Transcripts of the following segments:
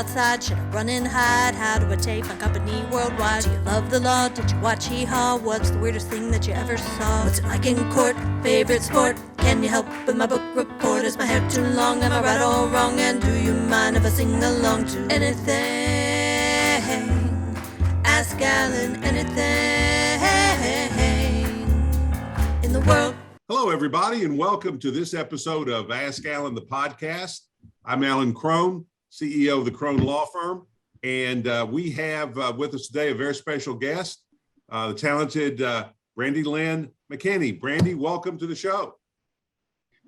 outside? Should I run and hide? How do I take my company worldwide? Do you love the law? Did you watch Hee-Haw? What's the weirdest thing that you ever saw? What's it like in court? Favorite sport? Can you help with my book report? Is my hair too long? Am I right or wrong? And do you mind if I sing along to anything? Ask Alan anything in the world. Hello, everybody, and welcome to this episode of Ask Alan, the podcast. I'm Alan Crone, CEO of the Crone Law Firm, and we have with us today a very special guest, the talented Brandi McKinney. Brandi, welcome to the show.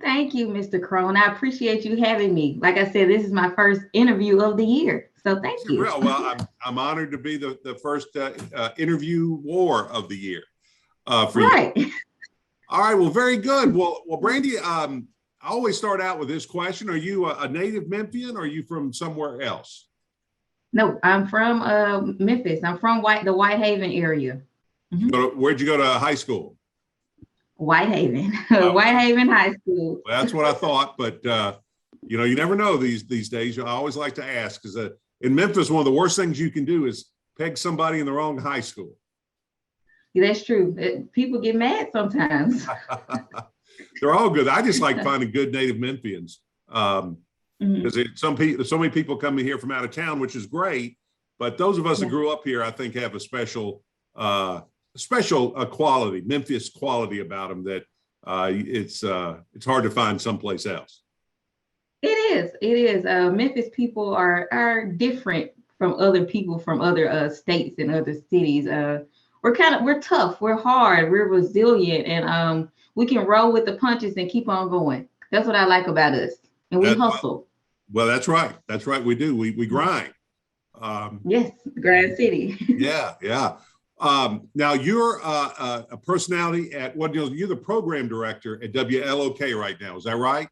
Thank you, Mr. Crone. I appreciate you having me. Like I said, this is my first interview of the year, so thank you. Well, I'm honored to be the first interviewer of the year for right. you. All right, well, very good. Well, Brandi, I always start out with this question. Are you a native Memphian or are you from somewhere else? No, I'm from Memphis. I'm from the Whitehaven area. Mm-hmm. Where'd you go to high school? Whitehaven, Whitehaven High School. Well, that's what I thought, but you never know these days. I always like to ask because in Memphis, one of the worst things you can do is peg somebody in the wrong high school. Yeah, that's true. People get mad sometimes. They're all good. I just like finding good native Memphians because so many people come in here from out of town, which is great. But those of us that grew up here, I think, have a special quality, Memphis quality about them that it's hard to find someplace else. It is. Memphis people are different from other people from other states and other cities. We're tough, we're hard, we're resilient, and we can roll with the punches and keep on going. That's what I like about us. And we hustle. Well, that's right. That's right. We do. We grind. Yes, Grind City. Yeah. Now you're a personality at you're the program director at WLOK right now. Is that right?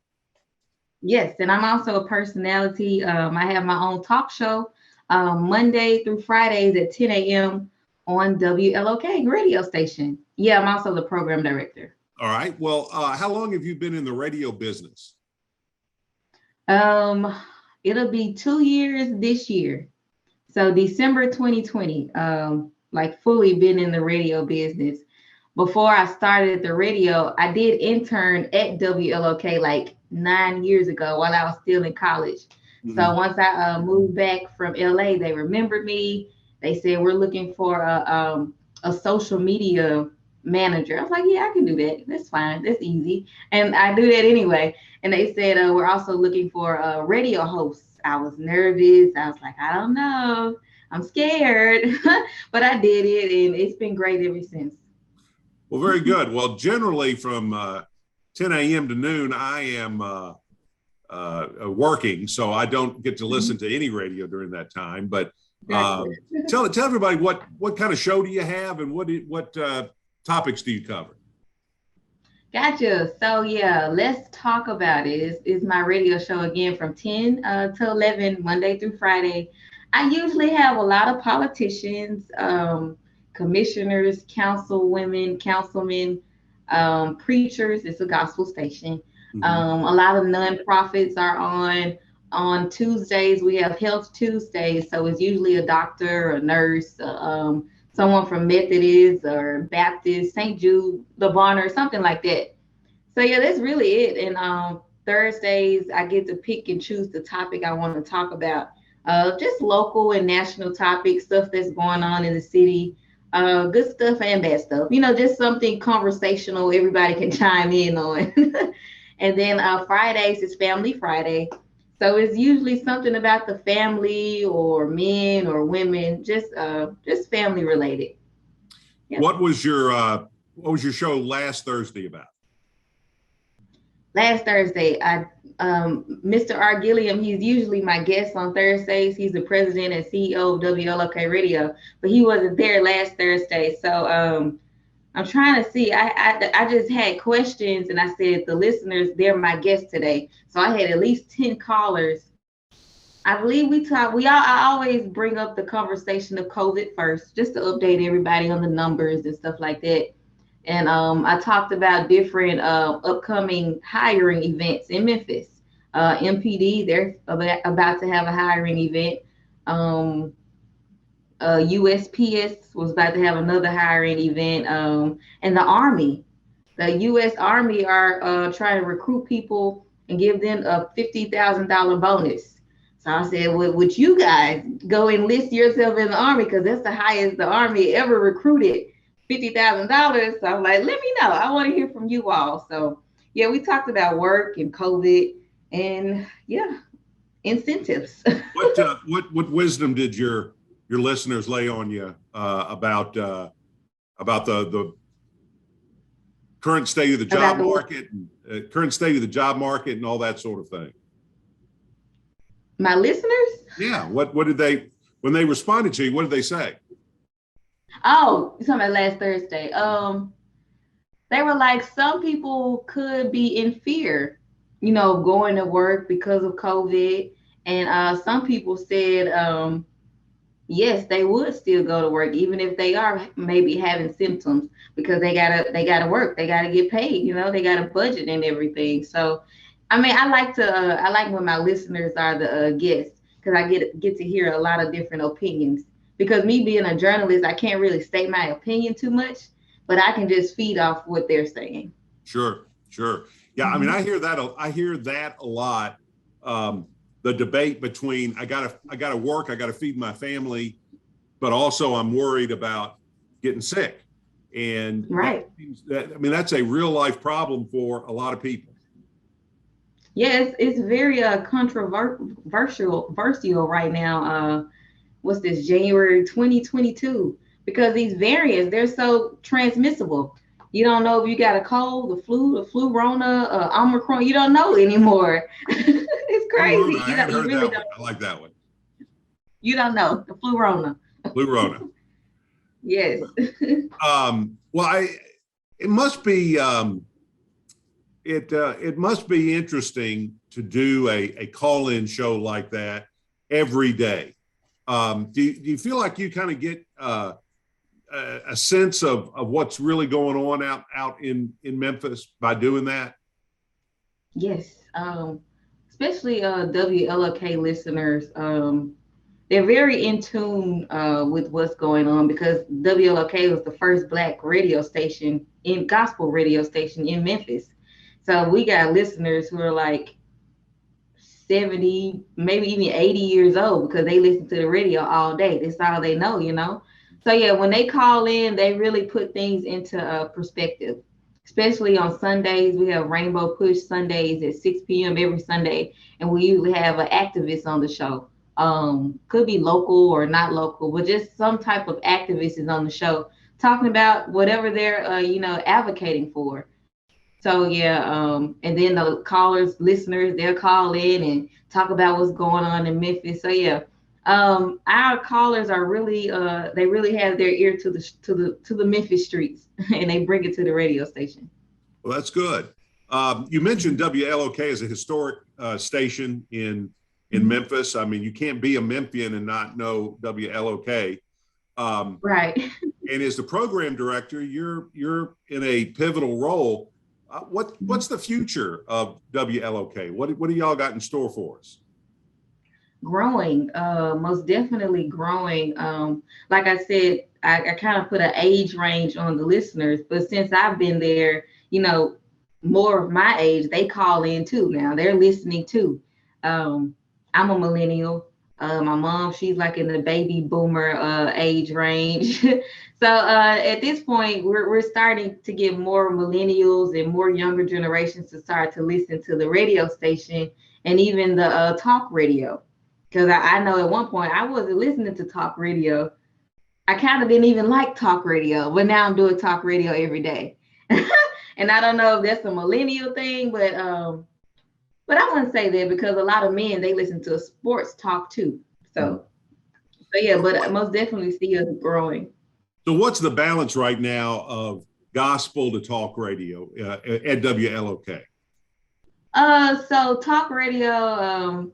Yes, and I'm also a personality. I have my own talk show Monday through Fridays at 10 a.m. on WLOK radio station. Yeah, I'm also the program director. All right. Well, how long have you been in the radio business? It'll be 2 years this year. So December 2020, fully been in the radio business. Before I started the radio, I did intern at WLOK 9 years ago while I was still in college. Mm-hmm. So once I moved back from LA, they remembered me. They said, we're looking for a social media manager. I was like, yeah, I can do that. That's fine. That's easy. And I do that anyway. And they said, we're also looking for a radio host. I was nervous. I was like, I don't know. I'm scared. But I did it, and it's been great ever since. Well, very good. Well, generally from 10 a.m. to noon, I am working, so I don't get to listen to any radio during that time. But tell everybody what kind of show do you have and what topics do you cover? Gotcha. So yeah, let's talk about it. It's my radio show again from 10 to 11 Monday through Friday. I usually have a lot of politicians, commissioners, councilwomen, councilmen, preachers. It's a gospel station. Mm-hmm. A lot of nonprofits are on Tuesdays. We have Health Tuesdays, so it's usually a doctor, a nurse, someone from Methodist or Baptist, St. Jude, the Bonner, something like that. So yeah, that's really it. And Thursdays, I get to pick and choose the topic I want to talk about. Just local and national topics, stuff that's going on in the city, good stuff and bad stuff. Just something conversational everybody can chime in on. And then Fridays is Family Friday. So it's usually something about the family or men or women, just family related. Yeah. What was your show last Thursday about? Last Thursday, Mr. R. Gilliam, he's usually my guest on Thursdays. He's the president and CEO of WLOK Radio, but he wasn't there last Thursday. So I'm trying to see. I just had questions, and I said, the listeners, they're my guests today. So I had at least 10 callers. I believe I always bring up the conversation of COVID first, just to update everybody on the numbers and stuff like that. And I talked about different upcoming hiring events in Memphis. MPD, they're about to have a hiring event. USPS was about to have another hiring event, and the Army. The U.S. Army are trying to recruit people and give them a $50,000 bonus. So I said, well, would you guys go enlist yourself in the Army? Because that's the highest the Army ever recruited, $50,000. So I'm like, let me know. I want to hear from you all. So yeah, we talked about work and COVID and yeah, incentives. What wisdom did your listeners lay on you about the current state of the job market, and current state of the job market, and all that sort of thing? My listeners? Yeah. What did they, when they responded to you, what did they say? Oh, you're talking about last Thursday. They were like, some people could be in fear, going to work because of COVID. And some people said, yes, they would still go to work, even if they are maybe having symptoms, because they gotta work, they gotta get paid, they got a budget and everything. So, I mean, I like when my listeners are the guests, because I get to hear a lot of different opinions. Because me being a journalist, I can't really state my opinion too much, but I can just feed off what they're saying. Sure. Yeah, I mean, I hear that a lot. The debate between I gotta work, I gotta feed my family, but also I'm worried about getting sick. And right. That's a real life problem for a lot of people. Yes, it's very controversial right now. What's this, January 2022? Because these variants, they're so transmissible. You don't know if you got a cold, the flu, Rona, Omicron. You don't know anymore. It's crazy. You really don't. I like that one. You don't know the flu, Rona. Flu, Rona. Yes. Well, it must be it must be interesting to do a call-in show like that every day. Do you feel like you kind of get a sense of what's really going on out in Memphis by doing that? Yes, especially WLOK listeners. They're very in tune with what's going on, because WLOK was the first Black gospel radio station in Memphis. So we got listeners who are like 70, maybe even 80 years old, because they listen to the radio all day. That's all they know. So yeah, when they call in, they really put things into perspective, especially on Sundays. We have Rainbow Push Sundays at 6 p.m. every Sunday, and we usually have an activist on the show. Could be local or not local, but just some type of activist is on the show talking about whatever they're advocating for. So yeah, and then the callers, listeners, they'll call in and talk about what's going on in Memphis. So yeah, our callers are really they really have their ear to the Memphis streets, and they bring it to the radio station. Well, that's good. You mentioned WLOK as a historic station in Memphis. I mean, you can't be a Memphian and not know WLOK. Right. And as the program director, you're in a pivotal role. What's the future of WLOK? What do y'all got in store for us? Growing, most definitely growing. Like I said, I kind of put an age range on the listeners, but since I've been there, more of my age, they call in too. Now they're listening too. I'm a millennial. My mom, she's like in the baby boomer age range. So at this point, we're starting to get more millennials and more younger generations to start to listen to the radio station and even the talk radio. Because I know at one point I wasn't listening to talk radio. I kind of didn't even like talk radio, but now I'm doing talk radio every day. And I don't know if that's a millennial thing, but I wouldn't say that, because a lot of men, they listen to sports talk too. So yeah, but I most definitely see us growing. So what's the balance right now of gospel to talk radio at WLOK? So talk radio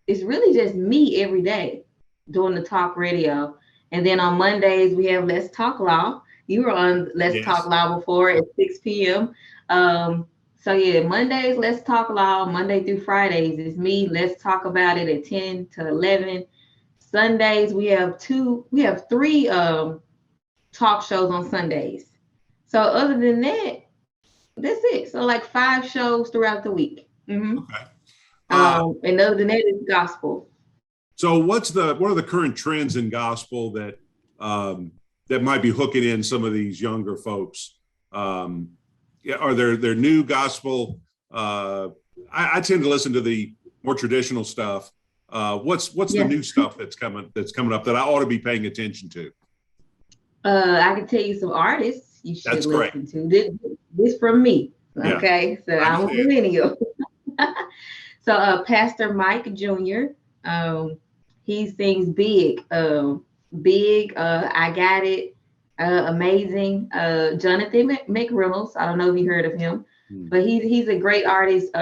is really just me every day doing the talk radio. And then on Mondays, we have Let's Talk Law. You were on Let's Talk Law before at 6 p.m. So yeah, Mondays, Let's Talk Law. Monday through Fridays is me. Let's talk about it at 10 to 11. Sundays, we have three talk shows on Sundays. So other than that, that's it. So like 5 shows throughout the week. Okay. And other than that, it's gospel. So what are the current trends in gospel that that might be hooking in some of these younger folks? Are there new gospel? I tend to listen to the more traditional stuff. What's the new stuff that's coming up that I ought to be paying attention to? I can tell you some artists you should listen to. This from me. Okay, so I'm a millennial. So Pastor Mike Jr. He sings big, I Got It, Amazing. Jonathan McReynolds. I don't know if you heard of him, but he's a great artist.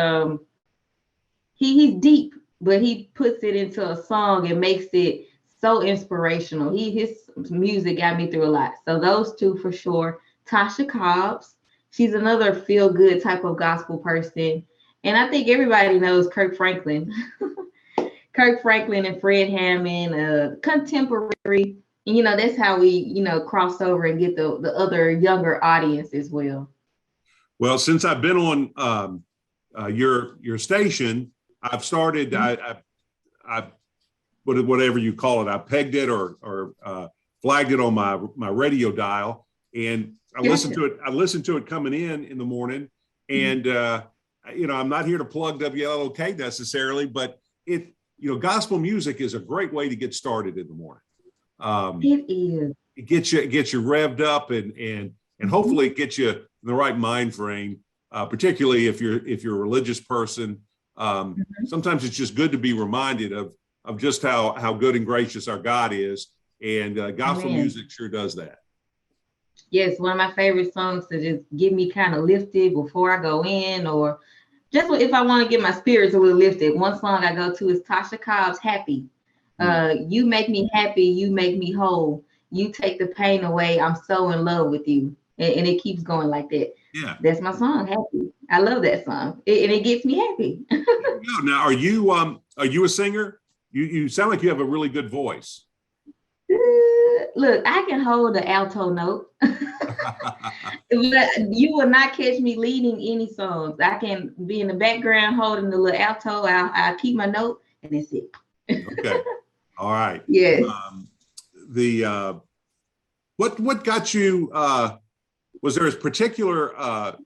He's deep, but he puts it into a song and makes it so inspirational. His music got me through a lot. So those two for sure. Tasha Cobbs, she's another feel good type of gospel person. And I think everybody knows Kirk Franklin. Kirk Franklin and Fred Hammond, contemporary. And, that's how we, cross over and get the other younger audience as well. Well, since I've been on your station, I've started, I whatever you call it, I pegged it or flagged it on my radio dial, and I listened to it coming in the morning, and I'm not here to plug WLOK necessarily, but gospel music is a great way to get started in the morning. It is. It gets you revved up and hopefully it gets you in the right mind frame, particularly if you're a religious person. Sometimes it's just good to be reminded of just how good and gracious our God is, and gospel music sure does that. Yes, one of my favorite songs to just get me kind of lifted before I go in, or just if I want to get my spirits a little lifted. One song I go to is Tasha Cobb's Happy. You make me happy, you make me whole. You take the pain away, I'm so in love with you. And it keeps going like that. Yeah. That's my song, Happy. I love that song. And it gets me happy. Now, are you a singer? You sound like you have a really good voice. Look, I can hold the alto note. But you will not catch me leading any songs. I can be in the background holding the little alto. I'll keep my note, and that's it. Okay. All right. Yes. What got you? Was there a particular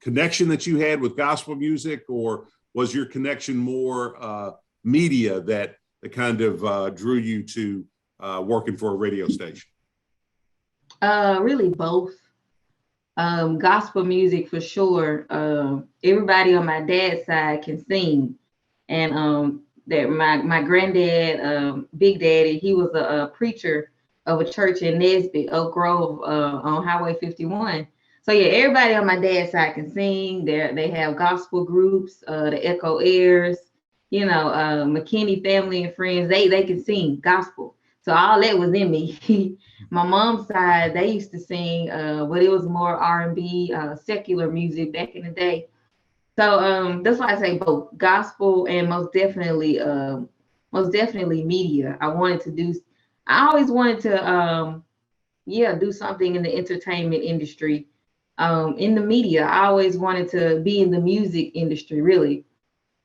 connection that you had with gospel music, or was your connection more media that kind of drew you to working for a radio station? Really both. Gospel music for sure. Everybody on my dad's side can sing, and that my granddad, Big Daddy, he was a preacher of a church in Nesbitt, Oak Grove, on Highway 51. So yeah, everybody on my dad's side can sing. They have gospel groups, the Echo Airs, McKinney family and friends. They can sing gospel. So all that was in me. My mom's side, they used to sing, but it was more R&B, secular music back in the day. So that's why I say both gospel and most definitely media. I always wanted to do something in the entertainment industry, in the media. I always wanted to be in the music industry, really.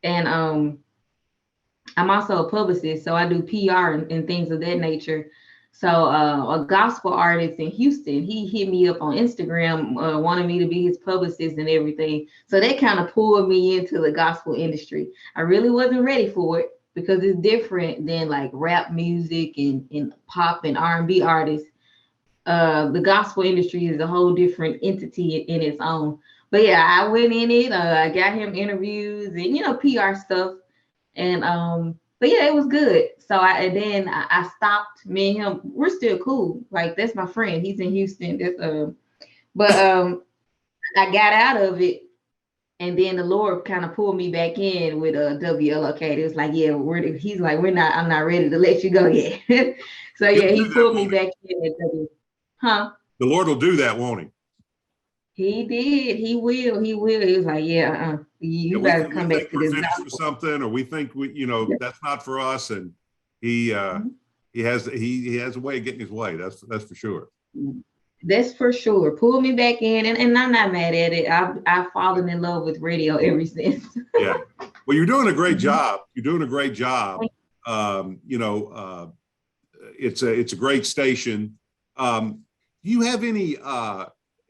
And I'm also a publicist, so I do PR and things of that nature. So a gospel artist in Houston, he hit me up on Instagram, wanted me to be his publicist and everything. So that kind of pulled me into the gospel industry. I really wasn't ready for it because it's different than like rap music and pop and R&B artists. The gospel industry is a whole different entity in its own. But yeah, I went in it. I got him interviews and PR stuff. And but yeah, it was good. So I stopped. Me and him, we're still cool. Like that's my friend. He's in Houston. But I got out of it, and then the Lord kind of pulled me back in with a WLOK. It was like, yeah, I'm not ready to let you go yet. So yeah, he pulled me back in at W. Huh? The Lord will do that, won't he? He did. He will. He was like, yeah, you better come back to this for something, or we think that's not for us. And he he has a way of getting his way. That's for sure. That's for sure. Pull me back in, and I'm not mad at it. I've fallen in love with radio ever since. Yeah. Well, you're doing a great job. You're doing a great job. It's a great station. Do you have any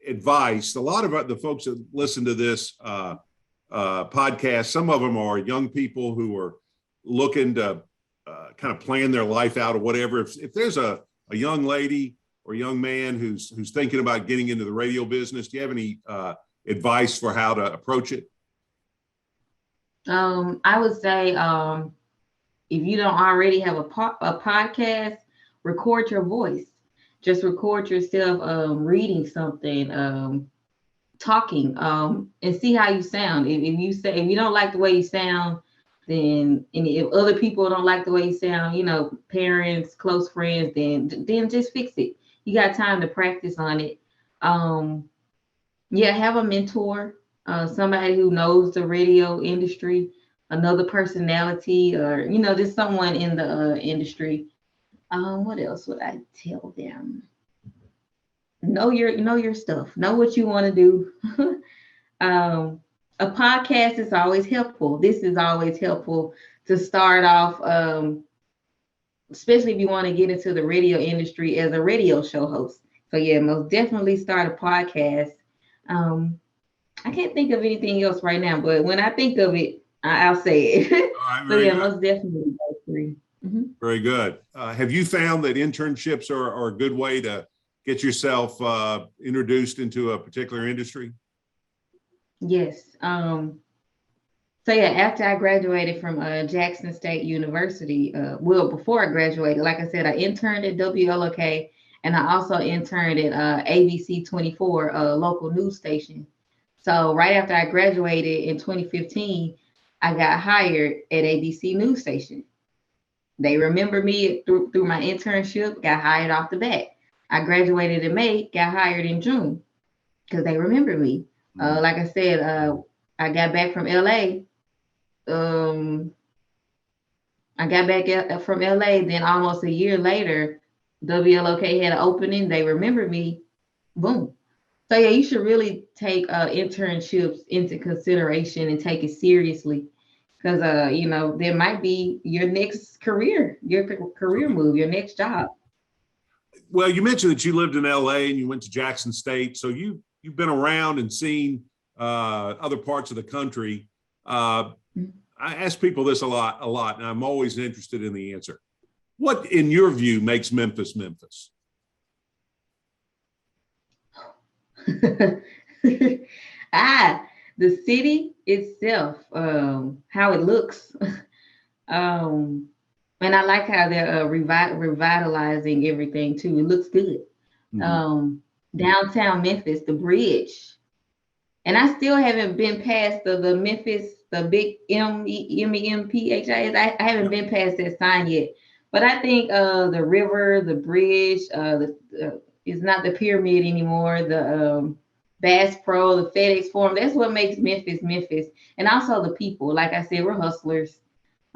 advice? A lot of the folks that listen to this podcast, some of them are young people who are looking to kind of plan their life out or whatever. If there's a young lady or young man who's thinking about getting into the radio business, do you have any advice for how to approach it? I would say if you don't already have a podcast, record your voice. Just record yourself reading something, talking, and see how you sound. If you don't like the way you sound, then and if other people don't like the way you sound, parents, close friends, then just fix it. You got time to practice on it. Have a mentor, somebody who knows the radio industry, another personality, or just someone in the industry. What else would I tell them? Know your stuff. Know what you want to do. A podcast is always helpful. This is always helpful to start off, especially if you want to get into the radio industry as a radio show host. So yeah, most definitely start a podcast. I can't think of anything else right now, but when I think of it, I'll say it. All right, So yeah, most definitely those three. Mm-hmm. Very good. Have you found that internships are a good way to get yourself introduced into a particular industry? Yes. So yeah, after I graduated from Jackson State University, before I graduated, like I said, I interned at WLOK, and I also interned at ABC 24, a local news station. So right after I graduated in 2015, I got hired at ABC news station. They remember me through my internship, got hired off the bat. I graduated in May, got hired in June because they remember me. Like I said, I got back from LA. I got back from LA, then almost a year later, WLOK had an opening. They remembered me. Boom. So yeah, you should really take internships into consideration and take it seriously, because there might be your next career, your career move, your next job. Well, you mentioned that you lived in LA and you went to Jackson State, so you've been around and seen other parts of the country. I ask people this a lot, and I'm always interested in the answer. What, in your view, makes Memphis Memphis? The city itself, how it looks. And I like how they're revitalizing everything too. It looks good. Mm-hmm. Downtown Memphis, the bridge. And I still haven't been past the Memphis, the big MEMPHIS. I haven't been past that sign yet. But I think the river, the bridge, it's not the pyramid anymore. The Bass Pro, the FedEx Forum. That's what makes Memphis Memphis. And also the people. Like I said, we're hustlers.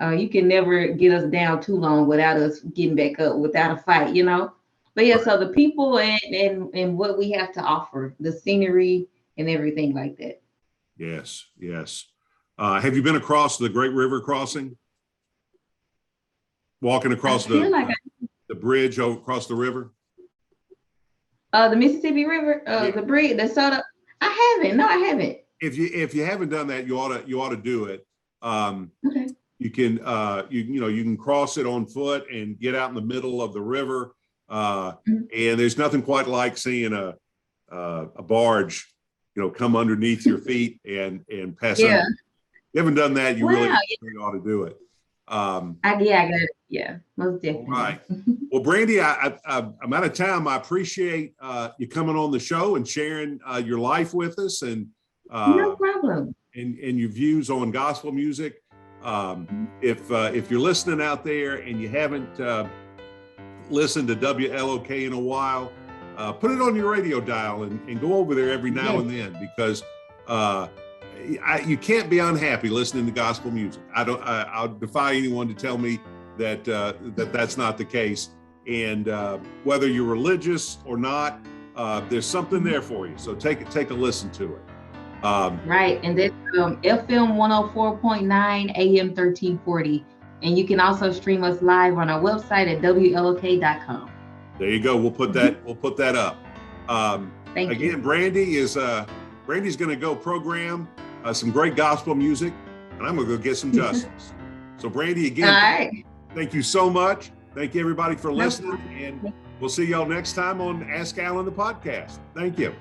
You can never get us down too long without us getting back up, without a fight, But yeah, so the people and what we have to offer, the scenery and everything like that. Yes. Have you been across the Great River crossing? Walking across the bridge across the river? The Mississippi River, the bridge, the soda. I haven't. No, I haven't. If you haven't done that, you ought to do it. Okay. You can you can cross it on foot and get out in the middle of the river, and there's nothing quite like seeing a barge, come underneath your feet and pass up. If you haven't done that, you really ought to do it. I got it. Yeah, most definitely. All right. Well, Brandi, I'm out of time. I appreciate you coming on the show and sharing your life with us, and no problem. And your views on gospel music. If you're listening out there and you haven't listened to WLOK in a while, put it on your radio dial and go over there every now and then, because you can't be unhappy listening to gospel music. I'll defy anyone to tell me that that's not the case. And whether you're religious or not, there's something there for you. So take a listen to it. Right. And then FM 104.9 AM 1340. And you can also stream us live on our website at WLOK.com. There you go. We'll put that up. Thank you. Again, Brandi's going to go program some great gospel music, and I'm going to go get some justice. So Brandi, again, all right. Thank you so much. Thank you everybody for listening, and we'll see y'all next time on Ask Alan the podcast. Thank you.